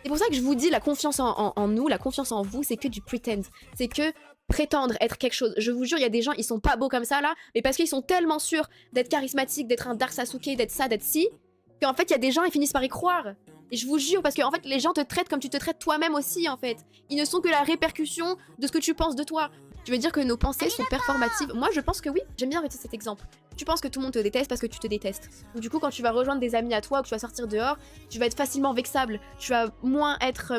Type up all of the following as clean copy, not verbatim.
C'est pour ça que je vous dis, la confiance en nous, la confiance en vous, c'est que du pretend. C'est que prétendre être quelque chose. Je vous jure, il y a des gens, ils sont pas beaux comme ça là, mais parce qu'ils sont tellement sûrs d'être charismatiques, d'être un Dark Sasuke, d'être ça, d'être ci, qu'en fait, il y a des gens, ils finissent par y croire. Et je vous jure, parce qu'en fait, les gens te traitent comme tu te traites toi-même aussi, en fait. Ils ne sont que la répercussion de ce que tu penses de toi. Tu veux dire que nos pensées sont performatives? Moi, je pense que oui. J'aime bien arrêter cet exemple. Tu penses que tout le monde te déteste parce que tu te détestes. Donc, du coup, quand tu vas rejoindre des amis à toi ou que tu vas sortir dehors, tu vas être facilement vexable. Tu vas moins être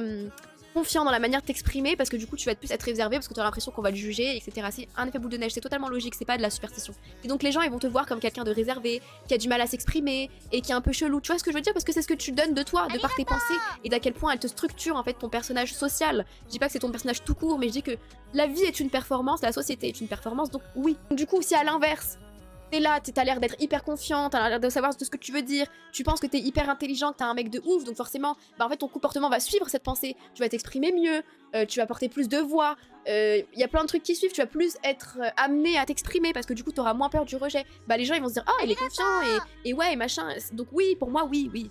confiant dans la manière de t'exprimer parce que du coup, tu vas plus être réservé parce que tu as l'impression qu'on va le juger, etc. C'est un effet boule de neige. C'est totalement logique. C'est pas de la superstition. Et donc, les gens, ils vont te voir comme quelqu'un de réservé, qui a du mal à s'exprimer et qui est un peu chelou. Tu vois ce que je veux dire? Parce que c'est ce que tu donnes de toi, de par tes pensées et d'à quel point elle te structure en fait ton personnage social. Je dis pas que c'est ton personnage tout court, mais je dis que la vie est une performance, la société est une performance, donc oui. Du coup, si à l'inverse, t'es là, t'as l'air d'être hyper confiant, t'as l'air de savoir tout ce que tu veux dire, tu penses que t'es hyper intelligent, que t'es un mec de ouf, donc forcément, bah en fait ton comportement va suivre cette pensée. Tu vas t'exprimer mieux, tu vas porter plus de voix, il y a plein de trucs qui suivent, tu vas plus être amené à t'exprimer parce que du coup t'auras moins peur du rejet. Bah les gens ils vont se dire ah il est confiant et ouais machin, donc oui pour moi oui. Oui.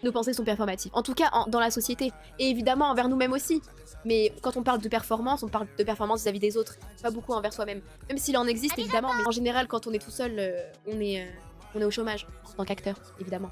Nos pensées sont performatives. En tout cas, dans la société. Et évidemment, envers nous-mêmes aussi. Mais quand on parle de performance, on parle de performance vis-à-vis des autres. Pas beaucoup envers soi-même. Même s'il en existe, évidemment. Mais en général, quand on est tout seul, on est au chômage. En tant qu'acteur, évidemment.